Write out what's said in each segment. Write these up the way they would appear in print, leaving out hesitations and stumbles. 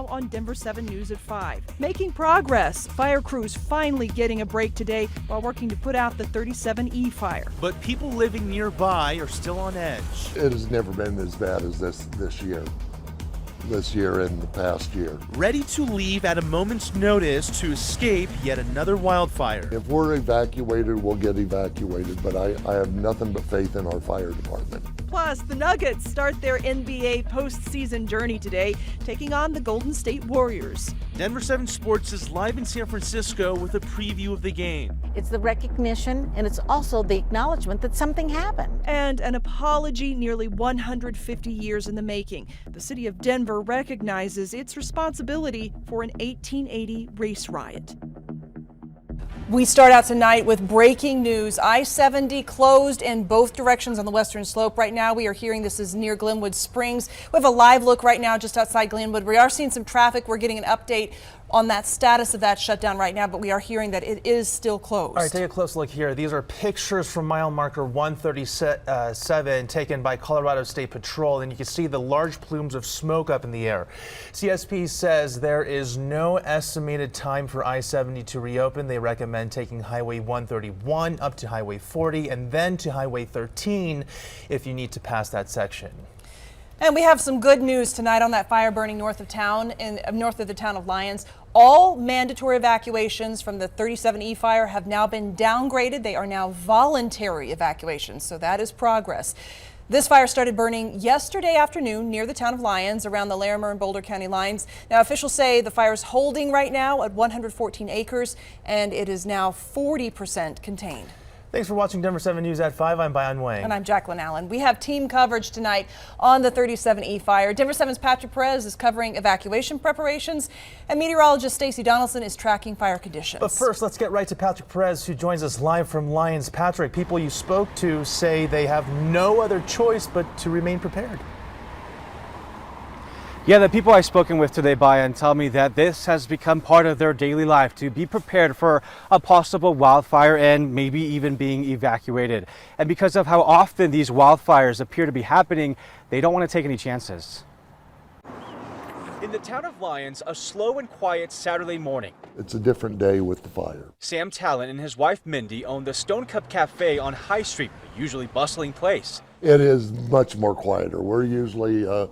now on Denver 7 News at 5. Making progress. Fire crews finally getting a break today while working to put out the 37E fire. But people living nearby are still on edge. It has never been as bad as this year and the past year. Ready to leave at a moment's notice to escape yet another wildfire. If we're evacuated, we'll get evacuated, but I have nothing but faith in our fire department. Plus, the Nuggets start their NBA postseason journey today, taking on the Golden State Warriors. Denver 7 Sports is live in San Francisco with a preview of the game. It's the recognition, and it's also the acknowledgement that something happened. And an apology nearly 150 years in the making. The city of Denver recognizes its responsibility for an 1880 race riot. We start out tonight with breaking news. I70 closed in both directions on the western slope. Right now we are hearing this is near Glenwood Springs. We have a live look right now just outside Glenwood. We are seeing some traffic. We're getting an update on that status of that shutdown right now, but we are hearing that it is still closed. All right, take a close look here. These are pictures from mile marker 137 taken by Colorado State Patrol, and you can see the large plumes of smoke up in the air. CSP says there is no estimated time for I-70 to reopen. They recommend taking Highway 131 up to Highway 40 and then to Highway 13 if you need to pass that section. And we have some good news tonight on that fire burning north of town, north of the town of Lyons. All mandatory evacuations from the 37E fire have now been downgraded. They are now voluntary evacuations, so that is progress. This fire started burning yesterday afternoon near the town of Lyons around the Larimer and Boulder County lines. Now officials say the fire is holding right now at 114 acres and it is now 40% contained. Thanks for watching Denver 7 News at 5. I'm Bayan Wang. And I'm Jacqueline Allen. We have team coverage tonight on the 37E fire. Denver 7's Patrick Perez is covering evacuation preparations, and meteorologist Stacy Donaldson is tracking fire conditions. But first, let's get right to Patrick Perez, who joins us live from Lyons. Patrick, people you spoke to say they have no other choice but to remain prepared. Yeah, the people I've spoken with today, Bayan, tell me that this has become part of their daily life to be prepared for a possible wildfire and maybe even being evacuated. And because of how often these wildfires appear to be happening, they don't want to take any chances. In the town of Lyons, a slow and quiet Saturday morning. It's a different day with the fire. Sam Talent and his wife Mindy own the Stone Cup Cafe on High Street, a usually bustling place. It is much more quieter. We're usually a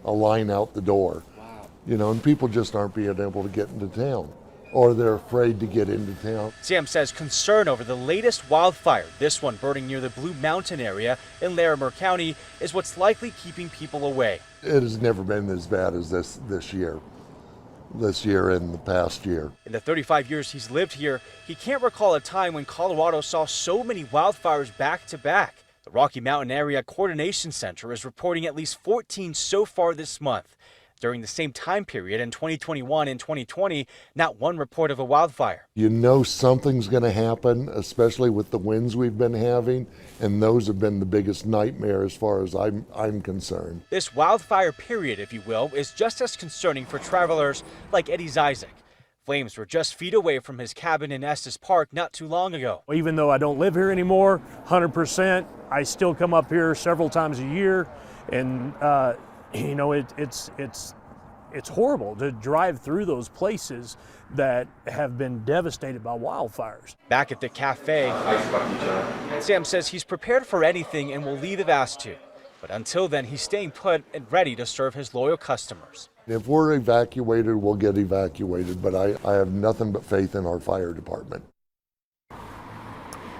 line out the door. Wow. And people just aren't being able to get into town, or they're afraid to get into town. Sam says concern over the latest wildfire, this one burning near the Blue Mountain area in Larimer County, is what's likely keeping people away. It has never been as bad as this year and the past year. In the 35 years he's lived here, he can't recall a time when Colorado saw so many wildfires back to back. The Rocky Mountain Area Coordination Center is reporting at least 14 so far this month. During the same time period in 2021 and 2020, not one report of a wildfire. You know something's going to happen, especially with the winds we've been having, and those have been the biggest nightmare as far as I'm concerned. This wildfire period, if you will, is just as concerning for travelers like Eddie Zizek. Flames were just feet away from his cabin in Estes Park not too long ago. Even though I don't live here anymore, 100%, I still come up here several times a year, and it's horrible to drive through those places that have been devastated by wildfires. Back at the cafe, Sam says he's prepared for anything and will leave if asked to. But until then, he's staying put and ready to serve his loyal customers. If we're evacuated, we'll get evacuated, but I have nothing but faith in our fire department.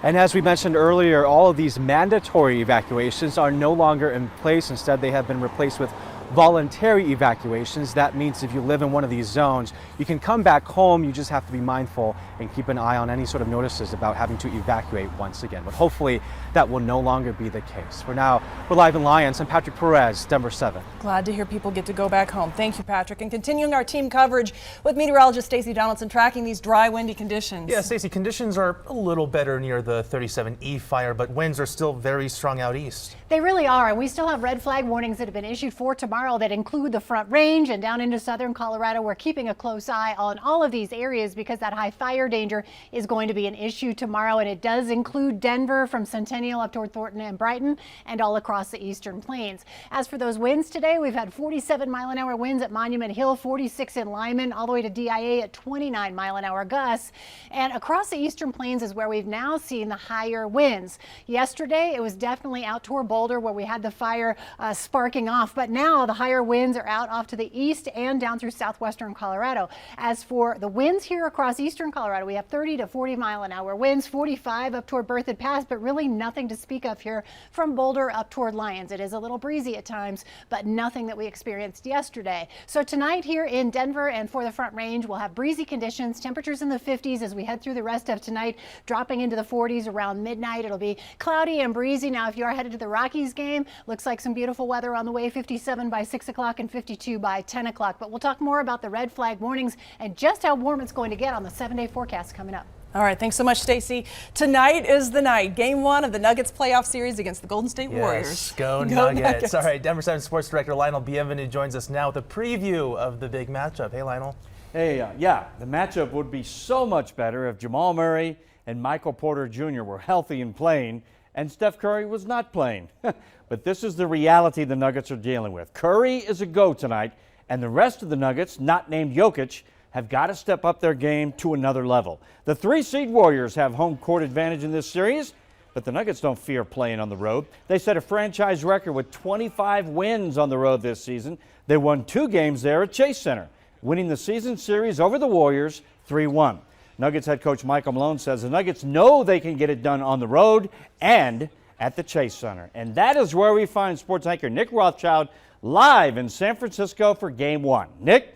And as we mentioned earlier, all of these mandatory evacuations are no longer in place. Instead, they have been replaced with voluntary evacuations. That means if you live in one of these zones, you can come back home. You just have to be mindful and keep an eye on any sort of notices about having to evacuate once again. But hopefully that will no longer be the case. For now, we're live in Lyons. I'm Patrick Perez, Denver 7. Glad to hear people get to go back home. Thank you, Patrick. And continuing our team coverage with meteorologist Stacy Donaldson tracking these dry, windy conditions. Yeah, Stacy, conditions are a little better near the 37E fire, but winds are still very strong out east. They really are, and we still have red flag warnings that have been issued for tomorrow tomorrow that include the Front Range and down into southern Colorado. We're keeping a close eye on all of these areas because that high fire danger is going to be an issue tomorrow, and it does include Denver from Centennial up toward Thornton and Brighton and all across the eastern plains. As for those winds today, we've had 47-mile-an-hour winds at Monument Hill, 46 in Lyman, all the way to DIA at 29-mile-an-hour gusts. And across the eastern plains is where we've now seen the higher winds. Yesterday, it was definitely out toward Boulder where we had the fire sparking off, but now the higher winds are out off to the east and down through southwestern Colorado. As for the winds here across eastern Colorado, we have 30 to 40-mile-an-hour winds, 45 up toward Berthoud Pass, but really nothing to speak of here from Boulder up toward Lyons. It is a little breezy at times, but nothing that we experienced yesterday. So tonight here in Denver and for the Front Range, we'll have breezy conditions, temperatures in the 50s as we head through the rest of tonight, dropping into the 40s around midnight. It'll be cloudy and breezy. Now, if you are headed to the Rockies game, looks like some beautiful weather on the way, 57 by 6 o'clock and 52 by 10 o'clock. But we'll talk more about the red flag warnings and just how warm it's going to get on the 7-day forecast coming up. All right, thanks so much, Stacey. Tonight is the night, game 1 of the Nuggets playoff series against the Golden State Warriors. Go Nuggets. All right, Denver 7 Sports Director Lionel Bienvenu joins us now with a preview of the big matchup. Hey, Lionel. Hey, yeah, the matchup would be so much better if Jamal Murray and Michael Porter Jr. were healthy and playing, and Steph Curry was not playing. But this is the reality the Nuggets are dealing with. Curry is a go tonight, and the rest of the Nuggets, not named Jokic, have got to step up their game to another level. The 3-seed Warriors have home court advantage in this series, but the Nuggets don't fear playing on the road. They set a franchise record with 25 wins on the road this season. They won 2 games there at Chase Center, winning the season series over the Warriors 3-1. Nuggets head coach Michael Malone says the Nuggets know they can get it done on the road and at the Chase Center. And that is where we find sports anchor Nick Rothschild live in San Francisco for Game 1. Nick?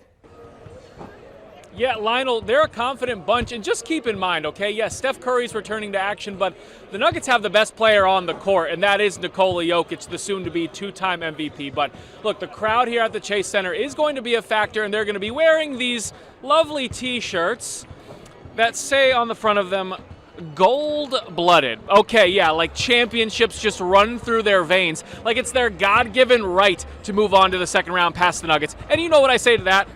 Yeah, Lionel, they're a confident bunch, and just keep in mind, okay, yes, Steph Curry's returning to action, but the Nuggets have the best player on the court, and that is Nikola Jokic, the soon-to-be 2-time MVP. But look, the crowd here at the Chase Center is going to be a factor, and they're going to be wearing these lovely T-shirts that say on the front of them, gold-blooded. Okay, yeah, like championships just run through their veins, like it's their God-given right to move on to the second round past the Nuggets. And you know what I say to that?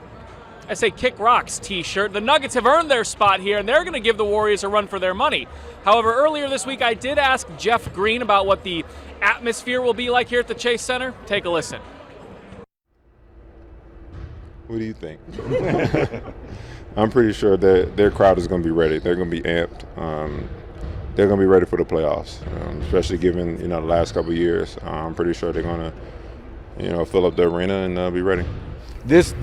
I say kick rocks, T-shirt. The Nuggets have earned their spot here, and they're going to give the Warriors a run for their money. However, earlier this week, I did ask Jeff Green about what the atmosphere will be like here at the Chase Center. Take a listen. What do you think? I'm pretty sure that their crowd is going to be ready. They're going to be amped. They're going to be ready for the playoffs, especially given the last couple of years. I'm pretty sure they're going to fill up the arena and be ready. This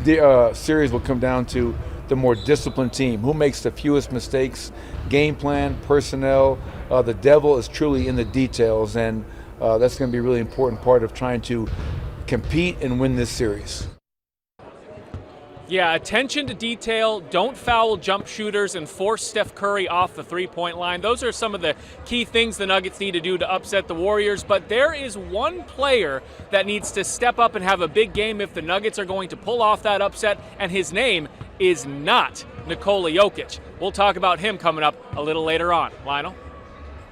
series will come down to the more disciplined team. Who makes the fewest mistakes? Game plan, personnel. The devil is truly in the details, and that's going to be a really important part of trying to compete and win this series. Yeah, attention to detail, don't foul jump shooters, and force Steph Curry off the three-point line. Those are some of the key things the Nuggets need to do to upset the Warriors, but there is one player that needs to step up and have a big game if the Nuggets are going to pull off that upset, and his name is not Nikola Jokic. We'll talk about him coming up a little later on. Lionel?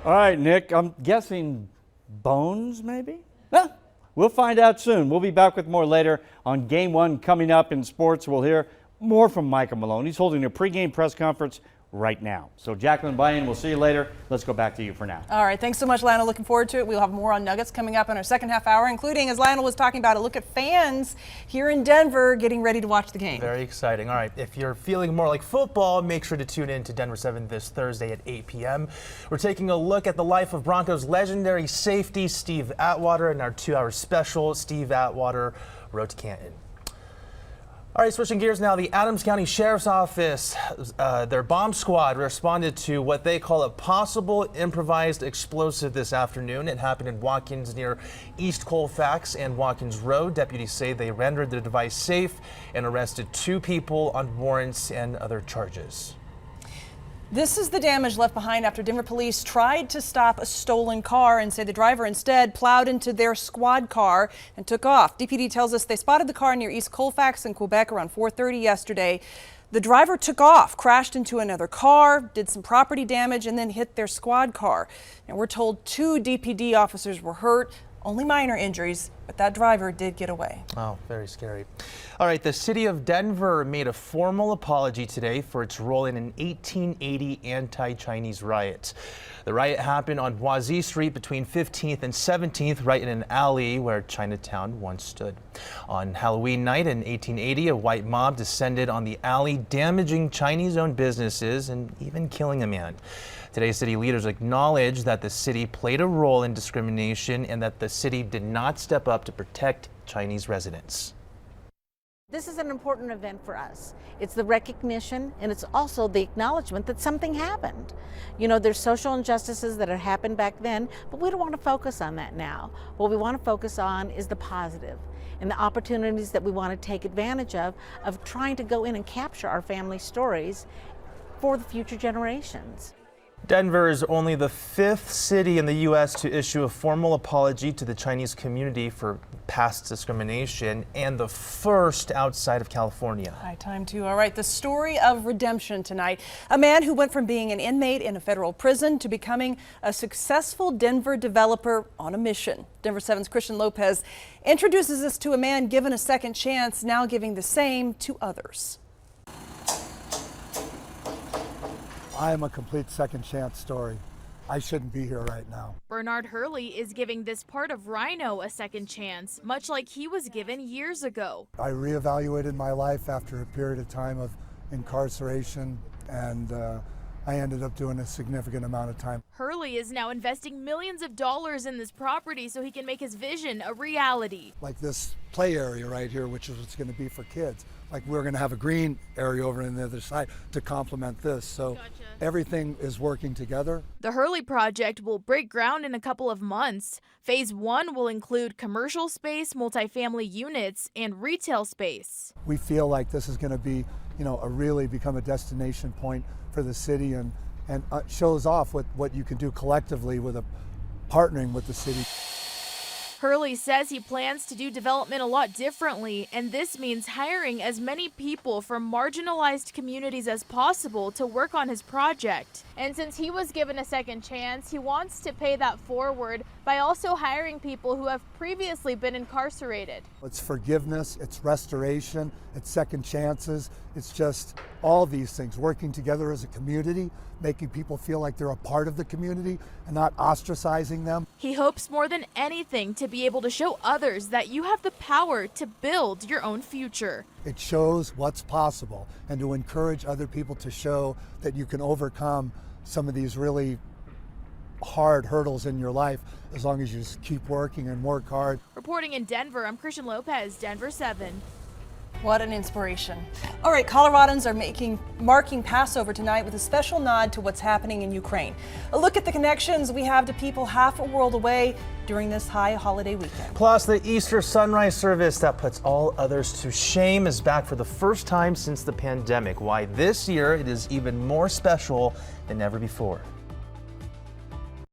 All right, Nick, I'm guessing Bones, maybe? Well, we'll find out soon. We'll be back with more later on Game 1 coming up in sports. We'll hear more from Michael Malone. He's holding a pregame press conference right now. So, Jacqueline Bayan, we'll see you later. Let's go back to you for now. All right, thanks so much, Lionel. Looking forward to it. We'll have more on Nuggets coming up in our second half hour, including, as Lionel was talking about, a look at fans here in Denver getting ready to watch the game. Very exciting. All right, if you're feeling more like football, make sure to tune in to Denver 7 this Thursday at 8 p.m. We're taking a look at the life of Broncos legendary safety Steve Atwater in our 2-hour special, Steve Atwater, Road to Canton. All right, switching gears now, the Adams County Sheriff's Office, their bomb squad responded to what they call a possible improvised explosive this afternoon. It happened in Watkins near East Colfax and Watkins Road. Deputies say they rendered the device safe and arrested 2 people on warrants and other charges. This is the damage left behind after Denver police tried to stop a stolen car and say the driver instead plowed into their squad car and took off. DPD tells us they spotted the car near East Colfax in Quebec around 4:30 yesterday. The driver took off, crashed into another car, did some property damage, and then hit their squad car. And we're told 2 DPD officers were hurt, only minor injuries. But that driver did get away. Oh, very scary. All right, the city of Denver made a formal apology today for its role in an 1880 anti-Chinese riot. The riot happened on Boise Street between 15th and 17th, right in an alley where Chinatown once stood. On Halloween night in 1880, a white mob descended on the alley, damaging Chinese-owned businesses and even killing a man. Today, city leaders acknowledged that the city played a role in discrimination and that the city did not step up to protect Chinese residents. This is an important event for us. It's the recognition and it's also the acknowledgement that something happened. You know, there's social injustices that had happened back then, but we don't want to focus on that now. What we want to focus on is the positive and the opportunities that we want to take advantage of trying to go in and capture our family stories for the future generations. Denver is only the 5th city in the U.S. to issue a formal apology to the Chinese community for past discrimination and the first outside of California. High time too. All right, the story of redemption tonight. A man who went from being an inmate in a federal prison to becoming a successful Denver developer on a mission. Denver 7's Christian Lopez introduces us to a man given a second chance, now giving the same to others. I am a complete second chance story. I shouldn't be here right now. Bernard Hurley is giving this part of Rhino a second chance, much like he was given years ago. I reevaluated my life after a period of time of incarceration, and I ended up doing a significant amount of time. Hurley is now investing millions of dollars in this property so he can make his vision a reality. Like this play area right here, which is what's going to be for kids. Like we're going to have a green area over on the other side to complement this. So everything is working together. The Hurley project will break ground in a couple of months. Phase 1 will include commercial space, multifamily units, and retail space. We feel like this is going to be, you know, really become a destination point for the city and shows off what you can do collectively with partnering with the city. Hurley says he plans to do development a lot differently, and this means hiring as many people from marginalized communities as possible to work on his project. And since he was given a second chance, he wants to pay that forward by also hiring people who have previously been incarcerated. It's forgiveness, it's restoration, it's second chances, it's just all these things working together as a community, making people feel like they're a part of the community and not ostracizing them. He hopes more than anything to be able to show others that you have the power to build your own future. It shows what's possible and to encourage other people to show that you can overcome some of these really hard hurdles in your life as long as you just keep working and work hard. Reporting in Denver, I'm Christian Lopez, Denver 7. What an inspiration. All right, Coloradans are marking Passover tonight with a special nod to what's happening in Ukraine. A look at the connections we have to people half a world away during this high holiday weekend. Plus, the Easter sunrise service that puts all others to shame is back for the first time since the pandemic. Why this year it is even more special than ever before.